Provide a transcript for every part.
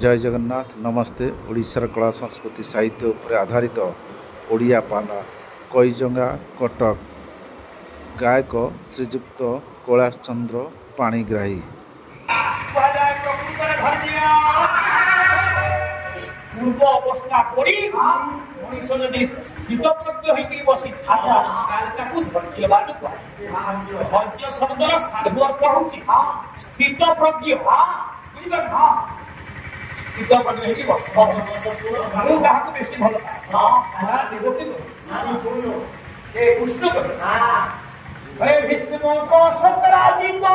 जय जगन्नाथ नमस्ते। ओडिशार कला संस्कृति साहित्य उपर आधारित ओडिया पाला कईजंगा कटक गायक श्रीजुक्त कैलाश चंद्र पाणिग्राही। पूर्व अवस्था पड़ी मनुष्य जदि स्थितप्रज्ञ होइकरी बसी ताकू धैर्य बाजू धैर्य शब्दर साधु अर्थ होउची स्थितप्रज्ञ बुझिबा स्थितप्रज्ञ होइकरी बस मु काहाको बेसी भल पाए देवती ए कृष्ण को अरे भीष्म को सतराजी को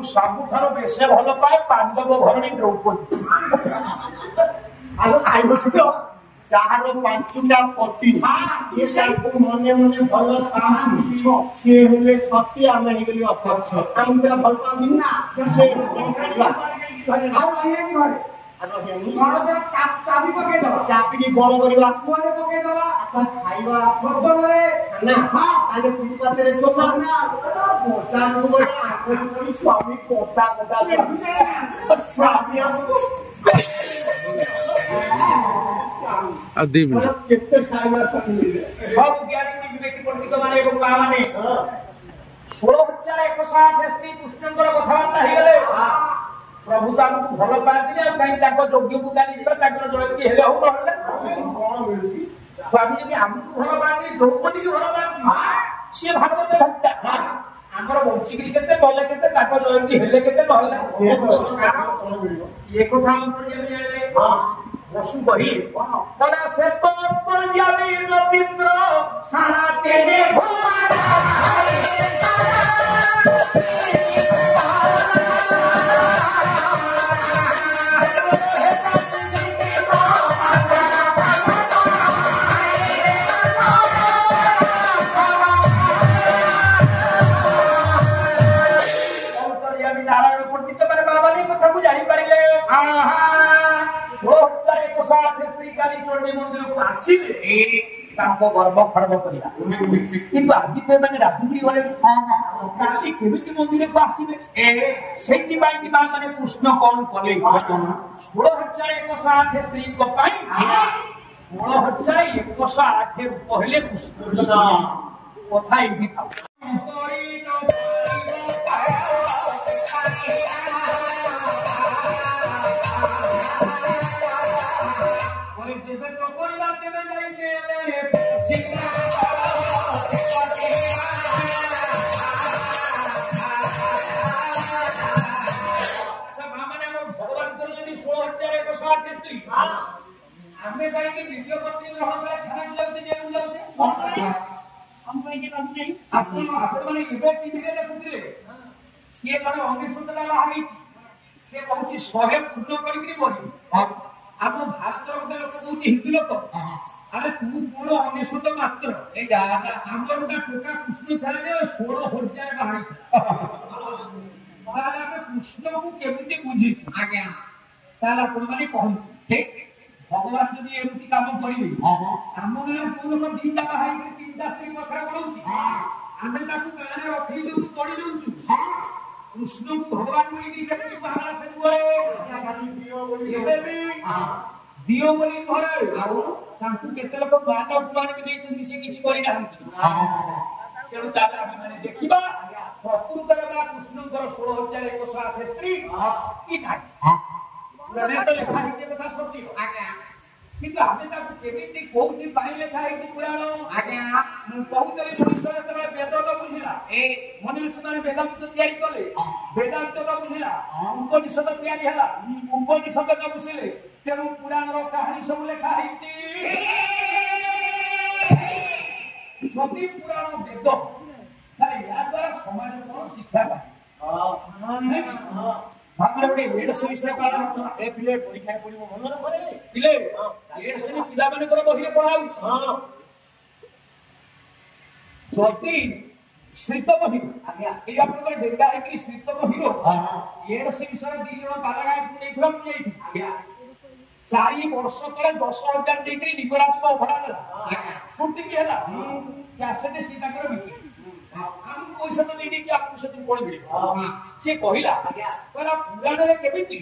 सबुठार बेस भल पाए पांडव भरणी द्रौपदी जार पांचटा पति मने मने भल सी हेले सत्य आम असत्य आम पे भल पाती ना चापी कौन करवा खाइबा स्वामी कोटा कोटा प्रभु भल पाती योग्य को गाली जयती स्वामी जब आमको भल पाती द्रौपदी की भल पाती सी भागवत भक्ता आमर बंचिकी केते बोले केते जयती हेले केते ये कथा वसु बही बड़ा से तो पर जावी रविंद्र सारा तेने गर्व खर्व करा कि आज मैंने राजगुड़ी गले काली केमिति मंदिर को आसवे से मैंने कृष्ण कौन कले 16,108 स्त्री 16,108 रूप हेले कृष्ण कथा एमती था शहे पूर्ण कर आप भारत गोटे लोक कौन हिंदू लोक अरे तू पूर्ण 19 मात्र आम गोटे टोका कृष्ण था 16,000 बाहर कृष्ण को केमी बुझी आज्ञा मैंने कहते भगवान जब एमती कम करेंगे आम गाँव कौन लोग 2टा बाहर 3टा स्त्री कथा बढ़ा आम गाँव रखी दू पड़ी दू कृष्ण को भगवान दियो बोली घरे केते लोक गाना उपमान भी से किछि करि ना तेणु दादा मैंने देखिबा ପ୍ରକୃତରେ ବା କୃଷ୍ଣଙ୍କର 16,108 ସ୍ତ୍ରୀ କି ନାହିଁ ପୁରାଣରେ ତ ଲେଖା ହେଇଛି କଥା ସତ୍ୟ ଆଜ୍ଞା କିନ୍ତୁ ଆମେ ତାକୁ କେମିତି କୋଉଠି ପାଇଁ ଲେଖା ହେଇଛି ପୁରାଣ ଆଜ୍ଞା ମୁଁ କହୁଥିଲି ମଣିଷ ଯେତେବେଳେ ବେଦତ ବୁଝିଲା ମନୁଷ୍ୟମାନେ ବେଦାନ୍ତ ତିଆରି କଲେ ବେଦାନ୍ତ ବୁଝିଲା ଉପନିଷଦ ତିଆରି ହେଲା ଉପନିଷଦ ବୁଝିଲେ ତେଣୁ ପୁରାଣର କାହାଣୀ ସବୁ ଲେଖା ହେଇଛି ଯଦି ପୁରାଣ ବେଦ ତାହେଲେ ଏହା ଦ୍ୱାରା ସମାଜ କଣ ଶିକ୍ଷା ପାଏ ଭାବରେ ଗୋଟେ ଏଡ୍ସ ବିଷୟରେ ପାଳନ ଏ ପିଲେ ପରୀକ୍ଷାରେ ପଡିବ ମନରେ ପରେ ପିଲେ ଏଡ୍ସ ପିଲାମାନଙ୍କର ବହିରେ ପଢା ହଉଛି ଯଦି ଶ୍ରୀତ ବହି ଆଜ୍ଞା ଏଇ ଆପଣଙ୍କର ଡେଙ୍ଗା ହେଇକି ଶ୍ରୀତ ବହିର ଏଡ୍ସ ବିଷୟରେ 2 ଜଣ ପାଲାଗାୟକୁ ନେଇଥିଲା ମୁଁ ଯାଇଥିଲି ଆଜ୍ଞା 4 ବର୍ଷ ତଳେ 10,000 ଦେଇକି ଲିଙ୍ଗରାଜଙ୍କ ଅଭଡ଼ା ଦେଲା ଶୁଟିକି ହେଲା କ୍ୟାସେଟ୍ ସେ ତାଙ୍କର ବିକ୍ରି ଆମକୁ ପଇସା ତ ଦେଇଦେଇଛି ଆପଣଙ୍କୁ ସେତିକି କଣ ମିଳିବ ସିଏ କହିଲା କହିଲା ପୁରାଣରେ କେମିତି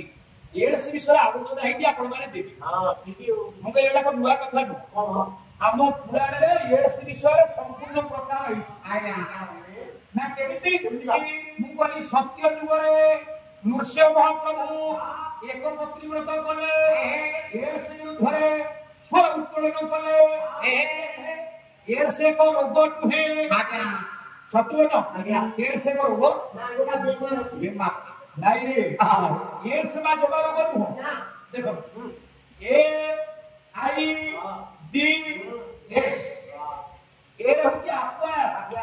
ଏଡ୍ସ ବିଷୟରେ ଆଲୋଚନା ହେଇକି ଆପଣମାନେ ଦେବେ ମୁଁ କହିଲି ଏଗୁଡାକ ନୂଆ କଥା ନୁହଁ ଆମ ପୁରାଣରେ ଏଡ୍ସ ବିଷୟରେ ସମ୍ପୂର୍ଣ୍ଣ ପ୍ରଚାର ହେଇଛି ନା କେମିତି ମୁଁ କହିଲି ସତ୍ୟ ଯୁଗରେ ନୃସିଂହ ମହାପ୍ରଭୁ ଏକ ପତ୍ନୀ ବ୍ରତ କଲେ ଏଡ୍ସ ବିରୁଦ୍ଧରେ ସ୍ୱର ଉତ୍ତୋଳନ କଲେ ଏଡ୍ସ ଏକ ରୋଗ ନୁହେଁ ସତ୍ୟ ତ ଏଡ୍ସ ଏକ ରୋଗ ନାଇଁ ରେ ଏଡ୍ସ ବା ଜମା ରୋଗ ନୁହଁ ଦେଖ AIDS ଏ ହଉଛି ଆକ୍ୱାର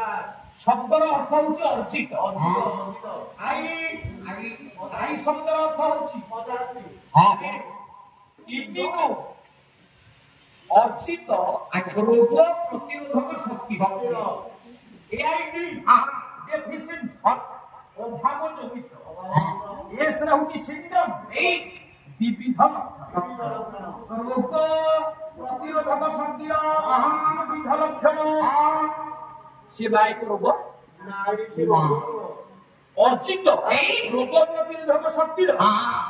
ଶବ୍ଦର ଅର୍ଥ ହଉଛି ଅର୍ଜିତ ଆଇ ଶବ୍ଦର ଅର୍ଥ ହଉଛି ଇଣ୍ଡିଗୋ ଅର୍ଜିତ ରୋଗ ପ୍ରତିରୋଧକ ଶକ୍ତି ଏଆଇଡି ଡେଫିସିଏନ୍ସି ଅଭାବ ଜନିତ ଏସ୍ ହଉଛି ସିଣ୍ଡ୍ରୋମ ବିବିଧ ରୋଗ ପ୍ରତିରୋଧକ ଶକ୍ତିର ବିବିଧ ଲକ୍ଷଣ ସେ ବା ଏକ ରୋଗ ଅର୍ଜିତ ରୋଗ ପ୍ରତିରୋଧକ ଶକ୍ତିର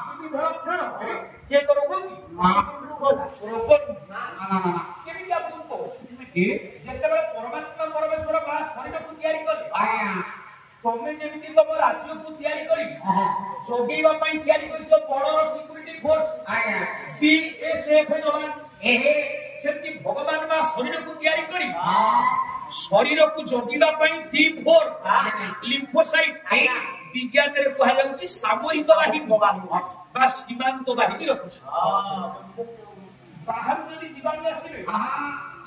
ବିବିଧ ଲକ୍ଷଣ ସେ ଏକ ରୋଗ କେମିତି ଆପଣଙ୍କୁ କହୁଛି ଯେତେବେଳେ ପରମାତ୍ମା ପରମେଶ୍ୱର ବା ଶରୀରକୁ ତିଆରି କଲେ ତମେ ଯେମିତି ତମ ରାଜ୍ୟକୁ ତିଆରି କରି ଯୋଗେଇବା ପାଇଁ ତିଆରି କରିଛ ବଡର ସିକ୍ୟୁରିଟି ଫୋର୍ସ BSF ଯବାନ ସେମିତି ଭଗବାନ ବା ଶରୀରକୁ ତିଆରି କରି ଶରୀରକୁ ଜଗିବା ପାଇଁ D4 ଲିମ୍ଫୋସାଇଟ୍ ବିଜ୍ଞାନରେ କୁହାଯାଉଛି ସାମରିକ ବାହିନୀ ବା ସୀମାନ୍ତ ବାହିନୀ ରଖୁଛନ୍ତି ବାହାରୁ ଯଦି ଜୀବାଣୁ ଆସିବେ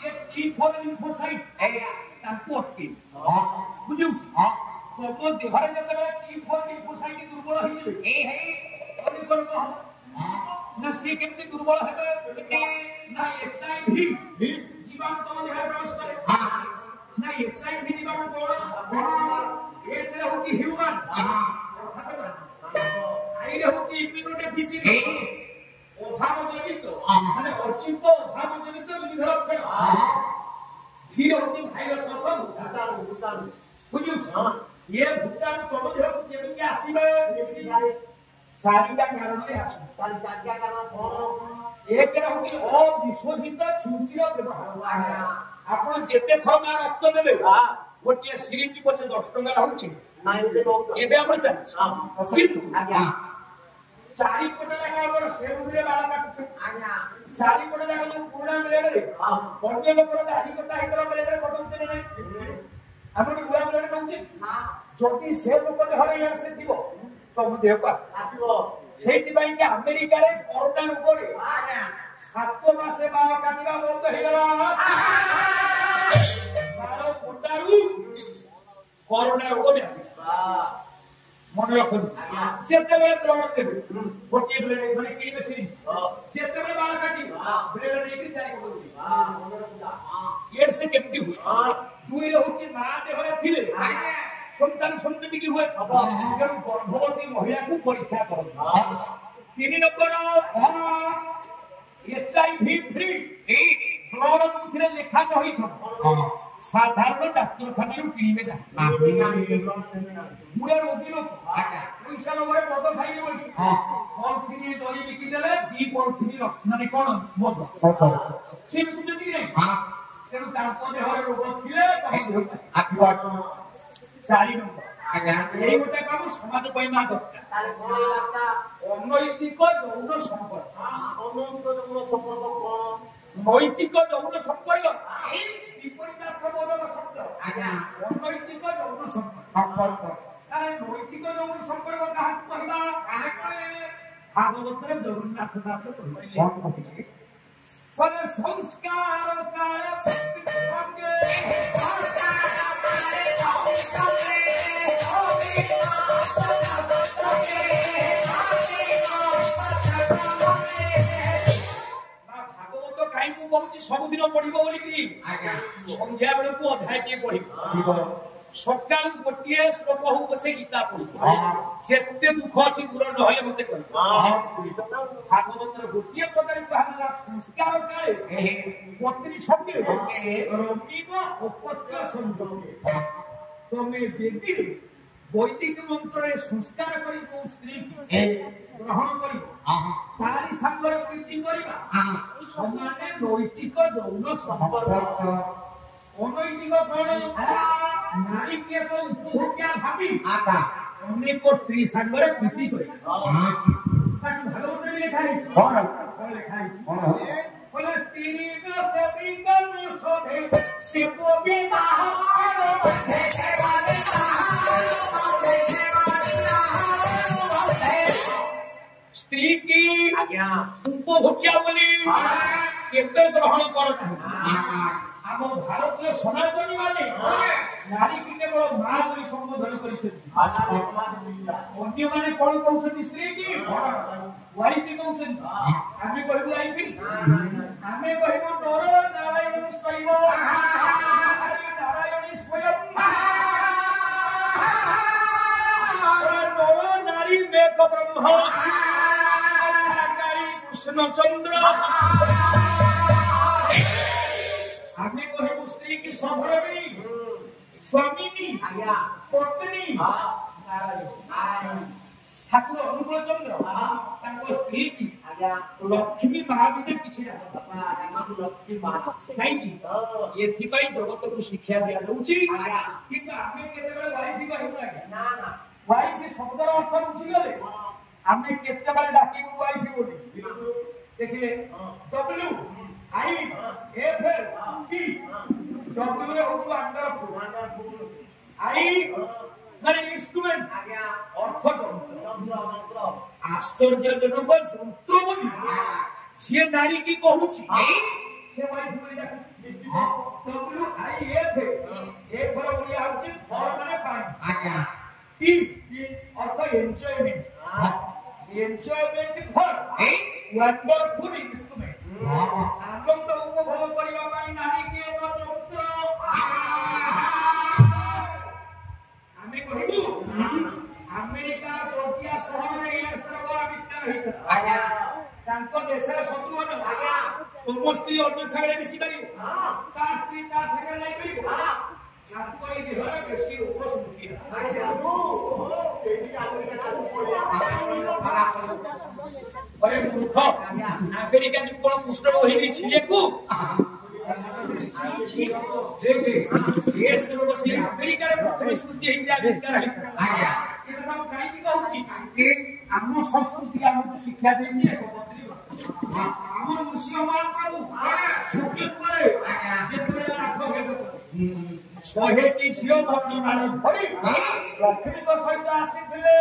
ଏ D4 ଲିମ୍ଫୋସାଇଟ୍ ତାଙ୍କୁ ଅଟକେଇବେ ବୁଝୁଛି ତମ ଦେହରେ ଯେତେବେଳେ D4 ଲିମ୍ଫୋସାଇଟ୍ ଦୁର୍ବଳ ହେଇଯିବେ ନା ସିଏ କେମିତି ଦୁର୍ବଳ ହେବେ ନା HIV ଜୀବାଣୁ ତମ ଦେହରେ ପ୍ରବେଶ କରେ ନା HIV ଜୀବାଣୁ କଣ H ରେ ହଉଛି ହ୍ୟୁମାନ୍ I ରେ ହଉଛି ଇମ୍ୟୁନୋଡେଫିସିଏନ୍ସି ଅଭାବ ଜନିତ ମାନେ ଅର୍ଜିତ ଅଭାବ ଜନିତ ବିବିଧ ଲକ୍ଷଣ V ହଉଛି ଭାଇରସ୍ ଭୂତାଣୁ ବୁଝୁଛ ये भूताणु तम देहକୁ କେମିତି ଆସିବେ ଚାରିଟା କାରଣରେ ଆସିବେ ଚାରିଟା କାରଣ କଣ ଏକରେ ହଉଛି ଅବିଶୋଧିତ ଛୁଞ୍ଚିର ବ୍ୟବହାର ଆପଣ ଯେତେ ଥର ମା ରକ୍ତ ଦେବେ ଗୋଟିଏ ସିରିଞ୍ଜ ପଛେ 10 ଟଙ୍କା ହଉଛି ଏବେ ଆପଣ ଚାଲିଛି ଚାରିପଟେ ଯାକ ଆମର ସେଉରେ ବାଳ କାଟୁଛୁ ଚାରିପଟେ ଯାକ ଯୋଉ ପୁରୁଣା ବ୍ଲେଡରେ ଅନ୍ୟ ଲୋକର ଦାଢି କଟା ହେଇଥିଲା ବ୍ଲେଡରେ କଟୁଛି ନା ନାହିଁ ଆପଣ ନୂଆ ବ୍ଲେଡ କହୁଛି ଯଦି ସେ ଲୋକ ଦେହରେ ସେ ଥିବ ତମ ଦେହକୁ ଆସିବ ସେଇଥିପାଇଁ କି ଆମେରିକାରେ କରୋନା ରୋଗରେ 7 ମାସେ ବାଳ କାଟିବା ବନ୍ଦ ହେଇଗଲା ବାଳ କଟାରୁ କରୋନା ରୋଗ ବ୍ୟାପିଲା ମନେ ରଖନ୍ତୁ ଯେତେବେଳେ ବ୍ଲଡ ଦେବେ ଗୋଟିଏ ବ୍ଲେଡ ମାନେ କେହି ବେଶୀ ଯେତେବେଳେ ବାଳ କାଟିବ ବ୍ଲେଡ ନେଇକି ଚାରି ଏଡ୍ ସେ କେମିତି ହୁଏ ଦୁଇ ହଉଛି ମା ଦେହରେ ଥିଲେ ସନ୍ତାନ ସନ୍ତତି କି ହୁଏ ତେଣୁ ଗର୍ଭବତୀ ମହିଳାକୁ ପରୀକ୍ଷା କରନ୍ତୁ 3 ନମ୍ବର HIV ଫ୍ରି ବ୍ଲଡ ଯେଉଁଥିରେ ଲେଖା ରହିଥିବ ସାଧାରଣ ଡାକ୍ତରଖାନାରୁ କିଣିବେ ଗୁଡେ ରୋଗୀ ଲୋକ ପଇସା ଲୋଭରେ ମଦ ଖାଇଲେ ବୋଲି ପଲିଥିନ ଦହି ବିକି ଦେଲେ 2 ପଲିଥିନ ମାନେ କଣ ମଦ ସେ ବିକୁଛନ୍ତି କି ନାହିଁ ତେଣୁ ତାଙ୍କ ଦେହରେ ରୋଗ ଥିଲେ 4 ନମ୍ବର ଆଜ୍ଞା এই ଗୋଟେ କାମ ସମାଜ ପାଇଁ ମା ଦରକାର। ତାହେଲେ କଣ ବାର୍ତ୍ତା ଅନୈତିକ ଯୌନ ସମ୍ପର୍କ। ଅନୈତିକ ଯୌନ ସମ୍ପର୍କ କଣ? ନୈତିକ ଯୌନ ସମ୍ପର୍କ ବିପରୀତାର୍ଥବୋଧକ ଶବ୍ଦ। ଆଜ୍ଞା ଅନୈତିକ ଯୌନ ସମ୍ପର୍କ। ସମ୍ପର୍କ ତାହେଲେ ନୈତିକ ଯୌନ ସମ୍ପର୍କ କାହାକୁ କହିବା? ଭାଗବତରେ ଜଗନ୍ନାଥ ଦାସ କହିଲେ କଣ କହିଲେ? ଫଳେ ସଂସ୍କାର କାଳ ସଙ୍ଗେ ଭାଗବତ କାହିଁକି କହୁଛି ସବୁଦିନ ପଢିବ ବୋଲିକି? ଆଜ୍ଞା ସନ୍ଧ୍ୟା ବେଳକୁ ଅଧ୍ୟାୟଟିଏ ପଢିବ, ଯିବ ସକାଳୁ ଗୋଟିଏ ଶ୍ଲୋକ ହଉ ପଛେ ଗୀତା ପଢିବ। ହଁ ଯେତେ ଦୁଃଖ ଅଛି ଦୂର ନହେଲେ ମତେ କହିବ। ହଁ ଭାଗବତର ଗୋଟିଏ ପ୍ରକାର କୁହାଗଲା ସଂସ୍କାର କାଳେ ପତ୍ନୀ ସଙ୍ଗେ ରମିବ ଅପତ୍ୟ ସଂଯୋଗେ। ତମେ ଯଦି ବୈଦିକ ମନ୍ତ୍ରରେ ସଂସ୍କାର କରି କୋଉ ସ୍ତ୍ରୀ ଗ୍ରହଣ କରିବ ତାରି ସାଙ୍ଗରେ ପ୍ରୀତି କରିବା ସମାନେ ନୈତିକ ଯୌନ ସମ୍ପର୍କ। ଅନୈତିକ କଣ? ନାରୀ କେବଳ ଉପଭୋଗ୍ୟା ଭାବି ଅନେକ ସ୍ତ୍ରୀ ସାଙ୍ଗରେ ପ୍ରୀତି କରିବା। ତାକୁ ଭାଗବତରେ ବି ଲେଖା ହେଇଛି। କଣ? କଣ ଲେଖା ହେଇଛି? କଣ? କହିଲେ ସ୍ତ୍ରୀଙ୍କ ସେବିକା ନୁଷଧେ ଶିବ ବିବାହ ସ୍ତ୍ରୀ କି ଆଜ୍ଞା ଉପଭୋଗ୍ୟା ବୋଲି କେବେ ଗ୍ରହଣ କରନ୍ତି? ଆମ ଭାରତୀୟ ସନାତନୀ ମାନେ ନାରୀକି କେବଳ ମା ବୋଲି ସମ୍ବୋଧନ କରିଛନ୍ତି। ଅନ୍ୟମାନେ କଣ କହୁଛନ୍ତି? ସ୍ତ୍ରୀ କି ୱାଇଫି କହୁଛନ୍ତି। ଆମେ କହିବୁ ୱାଇଫି? ଆମେ କହିବୁ ନର ନାରାୟଣ ଶୈବ ନାରାୟଣୀ ସ୍ୱୟଂ ନର ନାରୀ ମେକ ବ୍ରହ୍ମ କୃଷ୍ଣଚନ୍ଦ୍ର। ଆମେ କହିବୁ ସ୍ତ୍ରୀ କି ସଧର୍ମୀ ସ୍ୱାମିନୀ ପତ୍ନୀ। ଠାକୁର ଅନୁକୂଳ ଚନ୍ଦ୍ର ତାଙ୍କ ସ୍ତ୍ରୀ କି ଲକ୍ଷ୍ମୀ ମା ବିନା କିଛି ନାହିଁ। କାହିଁକି? ଏଥିପାଇଁ ଜଗତକୁ ଶିକ୍ଷା ଦିଆଯାଉଛି। କିନ୍ତୁ ଆମେ କେତେବେଳେ ୱାଇଫି କହିବୁ? ଆଜ୍ଞା ୱାଇଫି ଶବ୍ଦର ଅର୍ଥ ବୁଝିଗଲେ ଆମେ କେତେବେଳେ ଡାକିବୁ ୱାଇଫି ବୋଲି? ଦେଖିଲେ W I F L T. W ରେ ହଉଛି ୱାଣ୍ଡରଫୁଲ, ଆଇ ମାନେ ଇନଷ୍ଟ୍ରୁମେଣ୍ଟ ଅର୍ଥ ଯନ୍ତ୍ର। ଆଶ୍ଚର୍ଯ୍ୟଜନକ ଯନ୍ତ୍ର ବୋଲି ଯିଏ ନାରୀ କି କହୁଛି ସେ ୱାଇଫି ବୋଲି ଡାକୁଛି। ଡବ୍ଲ୍ୟୁ ଆଇ ଏଫ୍ ଏଫ୍ ର ଓଡ଼ିଆ ହଉଛି ଫର ମାନେ ପାଣି, ଟି ଅର୍ଥ ଏନ୍ଜୟମେଣ୍ଟ। ଏନ୍ଜୟମେଣ୍ଟ ଫର ୱାଣ୍ଡରଫୁଲ ଇନଷ୍ଟ୍ରୁମେଣ୍ଟ। ଆନନ୍ଦ ଉପଭୋଗ କରିବା ପାଇଁ ନାରୀ କି ଏକ ଯନ୍ତ୍ର। ଆମେ କହିବୁ ଆମେରିକା ଜର୍ଜିଆ ସହରରେ ଏହି ଦେଶର ଆବିଷ୍କାର ହେଇଥିଲା। ତାଙ୍କ ଦେଶରେ ଶତ୍ରୁଘ୍ନ ତୁମ ସ୍ତ୍ରୀ ଅନ୍ୟ ସାଙ୍ଗରେ ମିଶି ପାରିବ, ତା ସ୍ତ୍ରୀ ତା ସାଙ୍ଗରେ ଯାଇପାରିବ। ତାଙ୍କ ଏଇ ଦେହରେ ବେଶୀ ରୋଗ ସୃଷ୍ଟି ମୂର୍ଖ ଆମେରିକା କଣ କୁଷ୍ଠ ହେଇକି ଛିଡେକୁ ଆମେରିକାରେ ପ୍ରଥମେ ସୃଷ୍ଟି ହେଇକି ଆବିଷ୍କାର ହେଇଥିଲା। କାହିଁକି କହୁଛି? ଆମ ସଂସ୍କୃତି ଆମକୁ ଶିକ୍ଷା ଦେଇଛି ଆମ ମୁସଲମାନ ଯେତେବେଳେ ଲାଭ ହେବ 100ଟି ଝିଅ ଭକ୍ତି ମାନେ ଧରି ଲକ୍ଷ୍ମୀଙ୍କ ସହିତ ଆସିଥିଲେ।